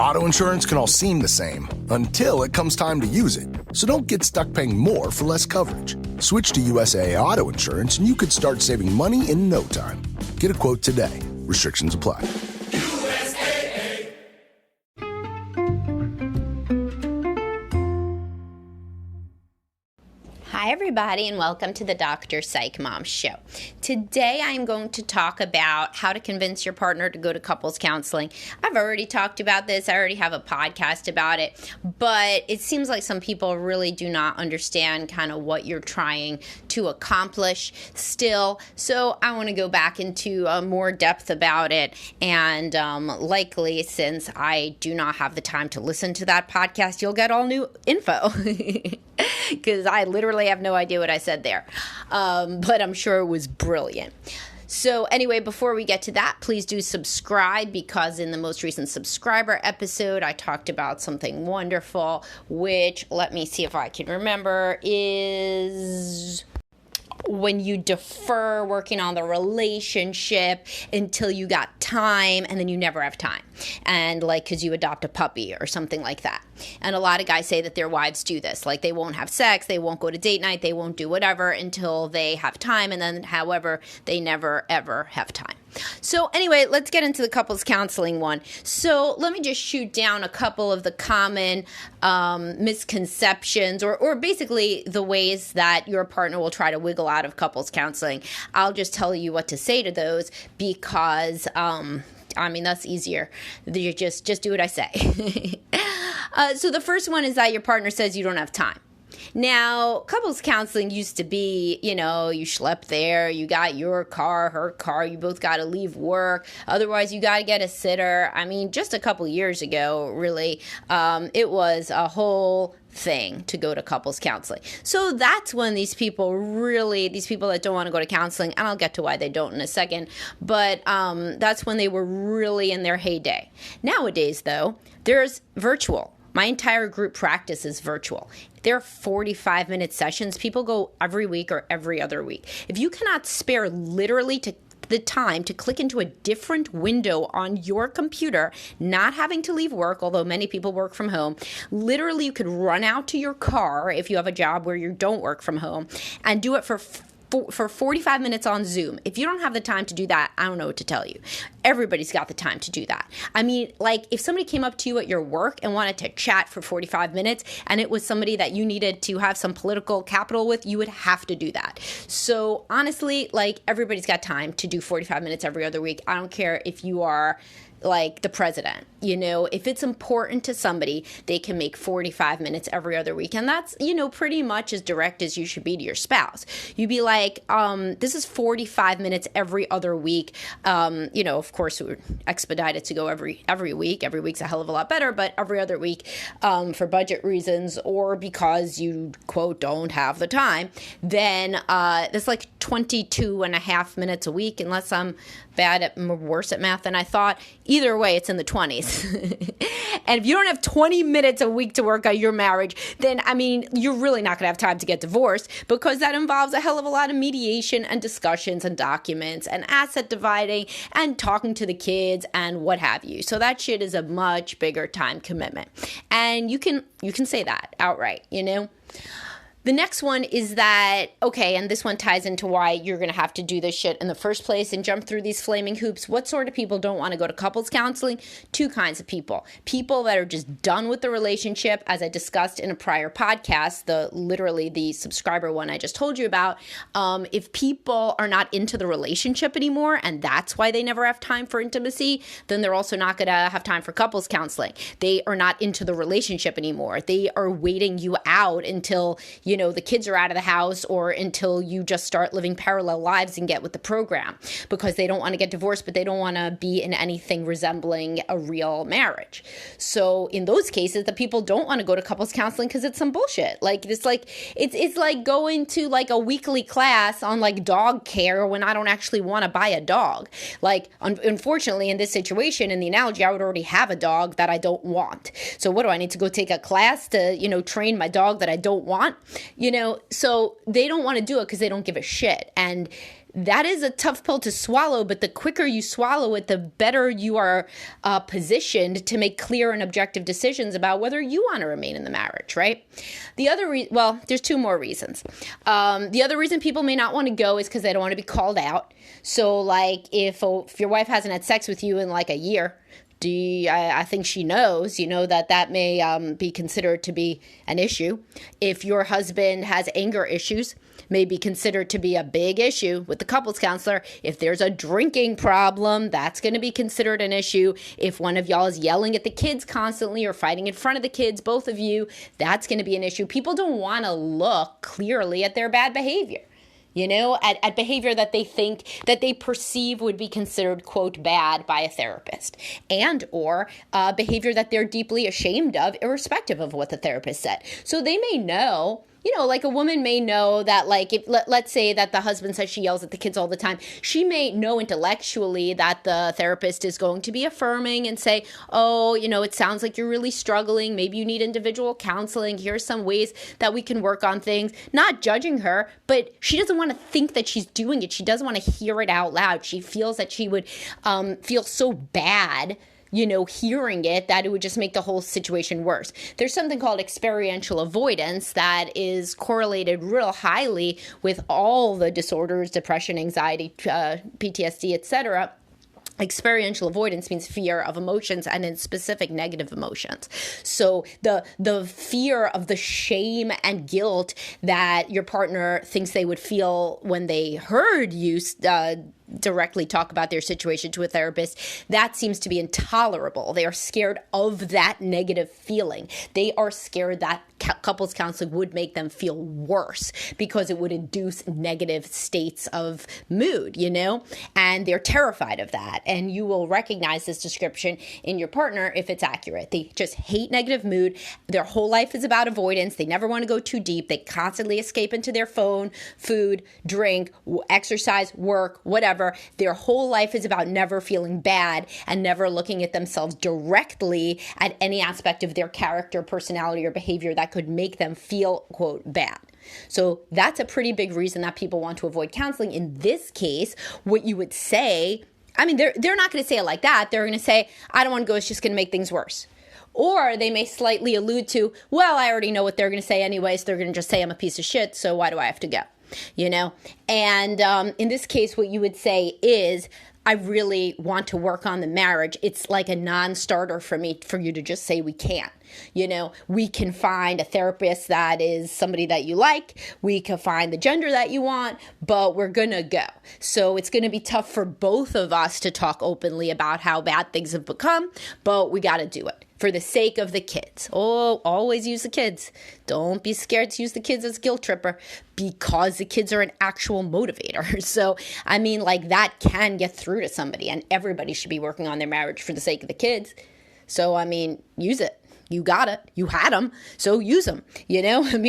Auto insurance can all seem the same until it comes time to use it. So don't get stuck paying more for less coverage. Switch to USAA Auto Insurance and you could start saving money in no time. Get a quote today. Restrictions apply. Hi everybody and welcome to the Dr. Psych Mom Show. Today I'm going to talk about how to convince your partner to go to couples counseling. I've already talked about this. I already have a podcast about it, but it seems like some people really do not understand kind of what you're trying to accomplish still. So I want to go back into more depth about it, and likely since I do not have the time to listen to that podcast, you'll get all new info. Because I literally have no idea what I said there. But I'm sure it was brilliant. So anyway, before we get to that, please do subscribe, because in the most recent subscriber episode, I talked about something wonderful, which, let me see if I can remember, is when you defer working on the relationship until you got time, and then you never have time. And like, because you adopt a puppy or something like that. And a lot of guys say that their wives do this. Like, they won't have sex, they won't go to date night, they won't do whatever until they have time. And then, however, they never, ever have time. So anyway, let's get into the couples counseling one. So let me just shoot down a couple of the common misconceptions, or basically the ways that your partner will try to wiggle out of couples counseling. I'll just tell you what to say to those, because that's easier. You just do what I say. So the first one is that your partner says you don't have time. Now, couples counseling used to be, you schlep there, you got your car, her car, you both got to leave work. Otherwise, you got to get a sitter. Just a couple years ago, really, it was a whole thing to go to couples counseling. So that's when these people that don't want to go to counseling, and I'll get to why they don't in a second, but that's when they were really in their heyday. Nowadays, though, there's virtual. My entire group practice is virtual. They're 45-minute sessions. People go every week or every other week. If you cannot spare literally the time to click into a different window on your computer, not having to leave work, although many people work from home, literally you could run out to your car if you have a job where you don't work from home and do it for 45 minutes on Zoom. If you don't have the time to do that, I don't know what to tell you. Everybody's got the time to do that. If somebody came up to you at your work and wanted to chat for 45 minutes, and it was somebody that you needed to have some political capital with, you would have to do that. So honestly, everybody's got time to do 45 minutes every other week. I don't care if you are like the president, if it's important to somebody, they can make 45 minutes every other week. And that's, pretty much as direct as you should be to your spouse. You'd be like, this is 45 minutes every other week. Of course, we would expedite it to go every week. Every week's a hell of a lot better, but every other week, for budget reasons, or because you, quote, don't have the time, then that's like 22 and a half minutes a week, unless I'm worse at math than I thought. Either way, it's in the 20s. And if you don't have 20 minutes a week to work on your marriage, then, you're really not going to have time to get divorced, because that involves a hell of a lot of mediation and discussions and documents and asset dividing and talking to the kids and what have you. So that shit is a much bigger time commitment. And you can say that outright, The next one is that, okay, and this one ties into why you're going to have to do this shit in the first place and jump through these flaming hoops. What sort of people don't want to go to couples counseling? Two kinds of people. People that are just done with the relationship, as I discussed in a prior podcast, the subscriber one I just told you about. If people are not into the relationship anymore, and that's why they never have time for intimacy, then they're also not going to have time for couples counseling. They are not into the relationship anymore. They are waiting you out until the kids are out of the house, or until you just start living parallel lives and get with the program, because they don't want to get divorced, but they don't want to be in anything resembling a real marriage. So in those cases, the people don't want to go to couples counseling because it's some bullshit. It's like going to a weekly class on dog care when I don't actually want to buy a dog. Unfortunately, in this situation, in the analogy, I would already have a dog that I don't want. So what do I need to go take a class to, train my dog that I don't want? So they don't want to do it because they don't give a shit. And that is a tough pill to swallow, but the quicker you swallow it, the better you are positioned to make clear and objective decisions about whether you want to remain in the marriage, right? The other there's two more reasons. The other reason people may not want to go is because they don't want to be called out. So like if your wife hasn't had sex with you in like a year, I think she knows, that may be considered to be an issue. If your husband has anger issues, may be considered to be a big issue with the couples counselor. If there's a drinking problem, that's going to be considered an issue. If one of y'all is yelling at the kids constantly or fighting in front of the kids, both of you, that's going to be an issue. People don't want to look clearly at their bad behavior. At behavior that they think, that they perceive would be considered, quote, bad by a therapist, and or behavior that they're deeply ashamed of, irrespective of what the therapist said. So they may know, like a woman may know that, like, if let's say that the husband says she yells at the kids all the time, she may know intellectually that the therapist is going to be affirming and say, oh, it sounds like you're really struggling. Maybe you need individual counseling. Here's some ways that we can work on things. Not judging her, but she doesn't want to think that she's doing it. She doesn't want to hear it out loud. She feels that she would feel so bad hearing it, that it would just make the whole situation worse. There's something called experiential avoidance that is correlated real highly with all the disorders, depression, anxiety, PTSD, etc. Experiential avoidance means fear of emotions, and in specific negative emotions. So the fear of the shame and guilt that your partner thinks they would feel when they heard you directly talk about their situation to a therapist, that seems to be intolerable. They are scared of that negative feeling. They are scared that couples counseling would make them feel worse because it would induce negative states of mood, and they're terrified of that. And you will recognize this description in your partner if it's accurate. They just hate negative mood. Their whole life is about avoidance. They never want to go too deep. They constantly escape into their phone, food, drink, exercise, work, whatever. Their whole life is about never feeling bad and never looking at themselves directly at any aspect of their character, personality, or behavior that could make them feel, quote, bad. So that's a pretty big reason that people want to avoid counseling. In this case, what you would say, they're not going to say it like that. They're going to say, I don't want to go. It's just going to make things worse. Or they may slightly allude to, well, I already know what they're going to say anyways. They're going to just say I'm a piece of shit. So why do I have to go? And in this case, what you would say is, I really want to work on the marriage. It's like a non-starter for you to just say we can't. We can find a therapist that is somebody that you like. We can find the gender that you want, but we're going to go. So it's going to be tough for both of us to talk openly about how bad things have become, but we got to do it for the sake of the kids. Oh, always use the kids. Don't be scared to use the kids as a guilt tripper, because the kids are an actual motivator. So, that can get through to somebody, and everybody should be working on their marriage for the sake of the kids. So, use it. You got it. You had them, so use them.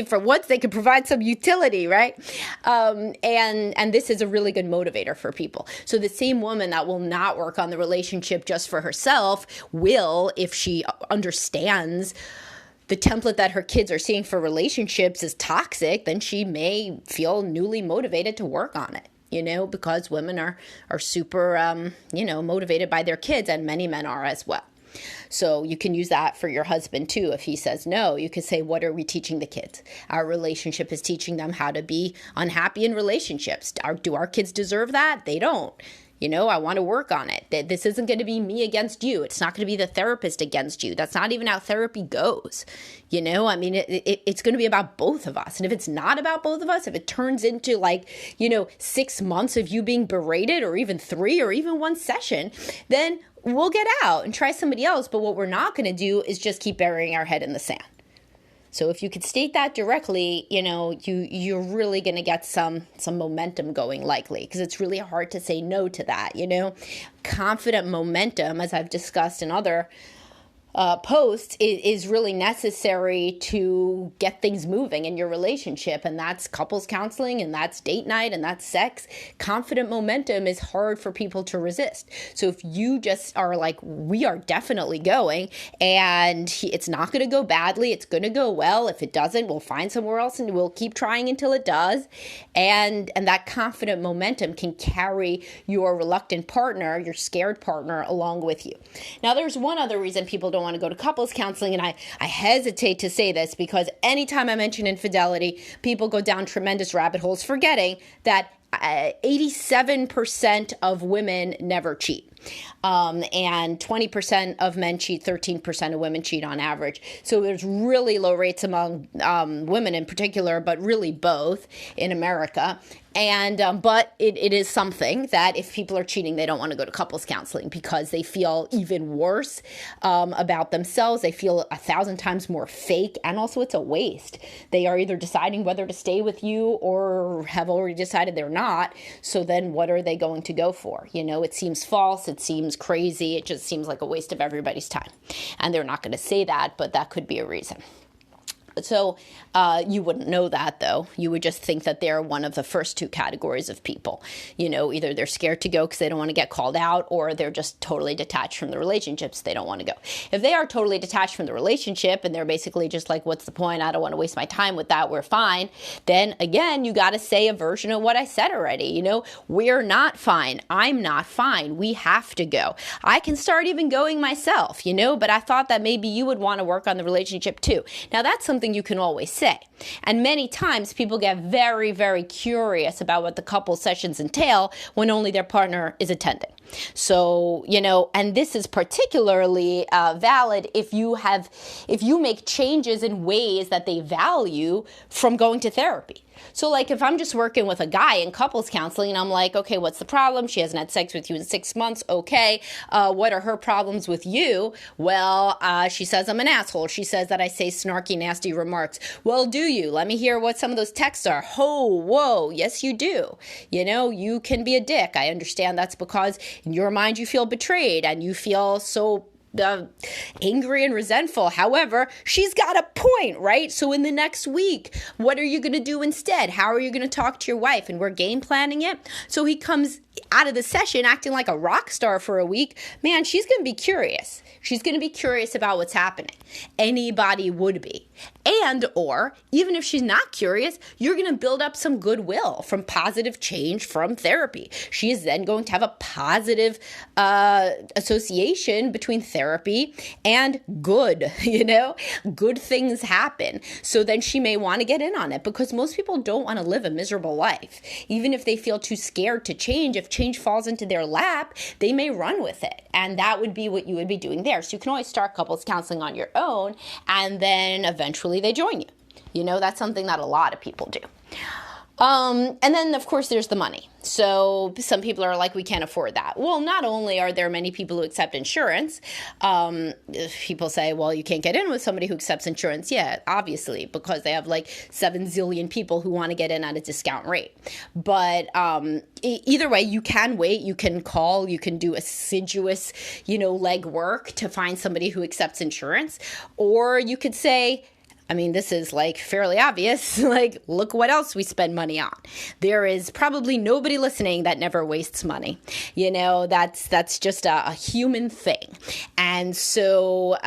For once they could provide some utility, right? And this is a really good motivator for people. So the same woman that will not work on the relationship just for herself will, if she understands the template that her kids are seeing for relationships is toxic, then she may feel newly motivated to work on it. Because women are super, motivated by their kids, and many men are as well. So you can use that for your husband too. If he says no, you could say, what are we teaching the kids? Our relationship is teaching them how to be unhappy in relationships. Do our kids deserve that? They don't. I want to work on it. This isn't going to be me against you. It's not going to be the therapist against you. That's not even how therapy goes. It's going to be about both of us. And if it's not about both of us, if it turns into 6 months of you being berated, or even 3, or even 1 session, then we'll get out and try somebody else. But what we're not going to do is just keep burying our head in the sand. So if you could state that directly, you're really going to get some momentum going, likely, because it's really hard to say no to that. Confident momentum, as I've discussed in other posts is really necessary to get things moving in your relationship. And that's couples counseling, and that's date night, and that's sex. Confident momentum is hard for people to resist. So if you just are like, we are definitely going, and it's not going to go badly, it's going to go well. If it doesn't, we'll find somewhere else and we'll keep trying until it does. And that confident momentum can carry your reluctant partner, your scared partner, along with you. Now, there's one other reason people don't want to go to couples counseling, and I hesitate to say this because anytime I mention infidelity, people go down tremendous rabbit holes, forgetting that 87% of women never cheat. And 20% of men cheat, 13% of women cheat on average. So there's really low rates among women in particular, but really both in America. And but it is something that if people are cheating, they don't want to go to couples counseling because they feel even worse about themselves. They feel 1,000 times more fake, and also it's a waste. They are either deciding whether to stay with you or have already decided they're not. So then what are they going to go for? You know, it seems false. It seems crazy. It just seems like a waste of everybody's time. And they're not going to say that, but that could be a reason. So you wouldn't know that, though. You would just think that they're one of the first two categories of people. You know, either they're scared to go because they don't want to get called out, or they're just totally detached from the relationships. They don't want to go. If they are totally detached from the relationship and they're basically just like, what's the point? I don't want to waste my time with that. We're fine. Then again, you got to say a version of what I said already. You know, we're not fine. I'm not fine. We have to go. I can start even going myself, you know, but I thought that maybe you would want to work on the relationship too. Now, that's something you can always say. And many times people get very, very curious about what the couple sessions entail when only their partner is attending. So, you know, and this is particularly valid if you make changes in ways that they value from going to therapy. So like if I'm just working with a guy in couples counseling and I'm like, okay, what's the problem? She hasn't had sex with you in 6 months. Okay. What are her problems with you? Well, she says I'm an asshole. She says that I say snarky, nasty remarks. Well, do you? Let me hear what some of those texts are. Whoa. Yes, you do. You know, you can be a dick. I understand that's because in your mind you feel betrayed and you feel so angry and resentful. However, she's got a point, right? So in the next week, what are you going to do instead? How are you going to talk to your wife? And we're game planning it. So he comes out of the session acting like a rock star for a week. Man, she's going to be curious. She's going to be curious about what's happening. Anybody would be. And or even if she's not curious, you're going to build up some goodwill from positive change from therapy. She is then going to have a positive association between therapy and good, you know, good things happen. So then she may want to get in on it because most people don't want to live a miserable life. Even if they feel too scared to change, if change falls into their lap, they may run with it. And that would be what you would be doing there. So you can always start couples counseling on your own and then eventually they join you. You know, that's something that a lot of people do. And then, of course, there's the money. So some people are like, we can't afford that. Well, not only are there many people who accept insurance, people say, well, you can't get in with somebody who accepts insurance. Yeah, obviously, because they have like 7 zillion people who want to get in at a discount rate. But either way, you can wait, you can call, you can do assiduous, legwork to find somebody who accepts insurance. Or you could say, I mean, this is like fairly obvious, like, look what else we spend money on. There is probably nobody listening that never wastes money. You know, that's just a human thing. And so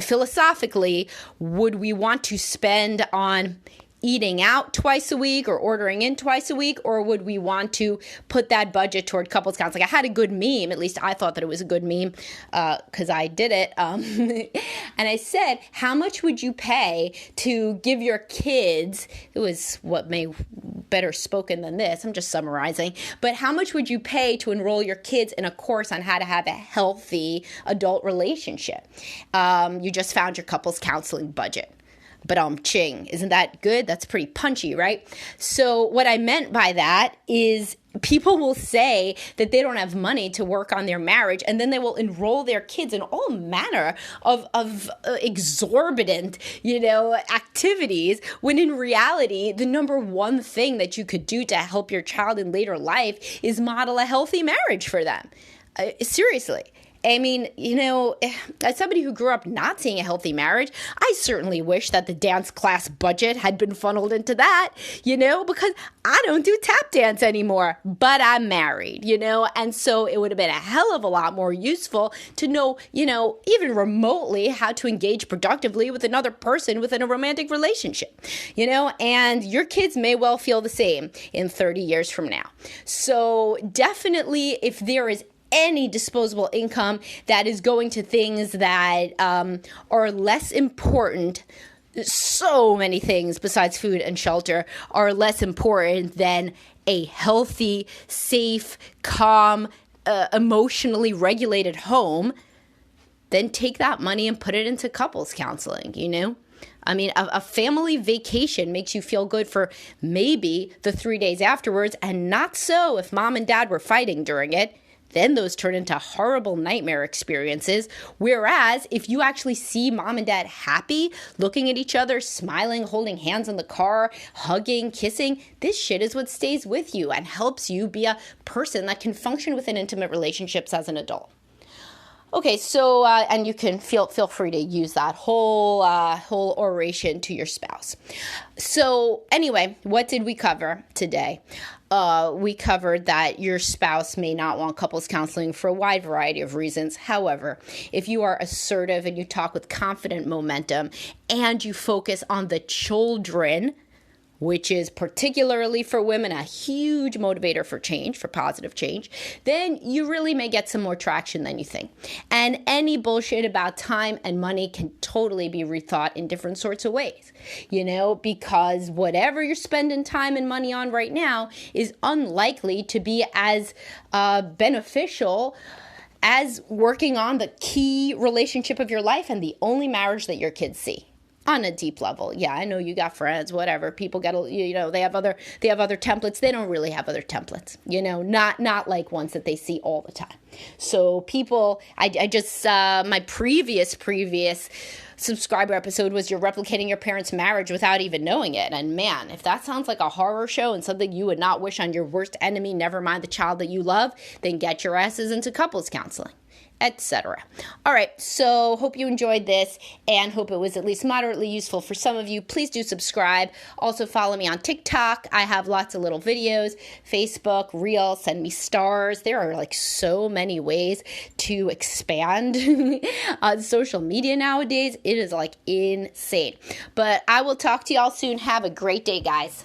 philosophically, would we want to spend on eating out twice a week or ordering in twice a week, or would we want to put that budget toward couples counseling? I had a good meme, at least I thought that it was a good meme because I did it. And I said, how much would you pay to give your kids, it was what may better spoken than this, I'm just summarizing, but how much would you pay to enroll your kids in a course on how to have a healthy adult relationship? You just found your couples counseling budget. But ching, isn't that good? That's pretty punchy, right? So what I meant by that is people will say that they don't have money to work on their marriage, and then they will enroll their kids in all manner of exorbitant, activities, when in reality, the number one thing that you could do to help your child in later life is model a healthy marriage for them. Seriously. I mean, as somebody who grew up not seeing a healthy marriage, I certainly wish that the dance class budget had been funneled into that, because I don't do tap dance anymore, but I'm married, and so it would have been a hell of a lot more useful to know, even remotely how to engage productively with another person within a romantic relationship, and your kids may well feel the same in 30 years from now. So definitely, if there is any disposable income that is going to things that are less important, so many things besides food and shelter are less important than a healthy, safe, calm, emotionally regulated home, then take that money and put it into couples counseling, I mean, a family vacation makes you feel good for maybe the 3 days afterwards, and not so if mom and dad were fighting during it. Then those turn into horrible nightmare experiences. Whereas if you actually see mom and dad happy, looking at each other, smiling, holding hands in the car, hugging, kissing, this shit is what stays with you and helps you be a person that can function within intimate relationships as an adult. Okay, so, and you can feel free to use that whole oration to your spouse. So anyway, what did we cover today? We covered that your spouse may not want couples counseling for a wide variety of reasons. However, if you are assertive and you talk with confident momentum and you focus on the children, which is particularly for women a huge motivator for change, for positive change, then you really may get some more traction than you think. And any bullshit about time and money can totally be rethought in different sorts of ways, because whatever you're spending time and money on right now is unlikely to be as beneficial as working on the key relationship of your life and the only marriage that your kids see. On a deep level. Yeah, I know you got friends, whatever. People get, they have other templates. They don't really have other templates, not like ones that they see all the time. So people, I just, my previous subscriber episode was you're replicating your parents' marriage without even knowing it. And man, if that sounds like a horror show and something you would not wish on your worst enemy, never mind the child that you love, then get your asses into couples counseling, etc. All right, so hope you enjoyed this and hope it was at least moderately useful for some of you. Please do subscribe. Also follow me on TikTok. I have lots of little videos, Facebook, Reels, send me stars. There are like so many ways to expand on social media nowadays. It is like insane. But I will talk to y'all soon. Have a great day, guys.